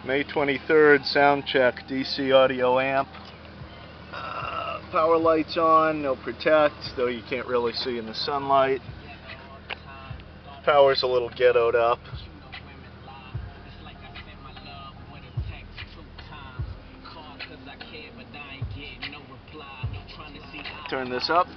May 23rd, sound check, DC audio amp. Power lights on, no protect, though you can't really see in the sunlight. Power's a little ghettoed up. Turn this up.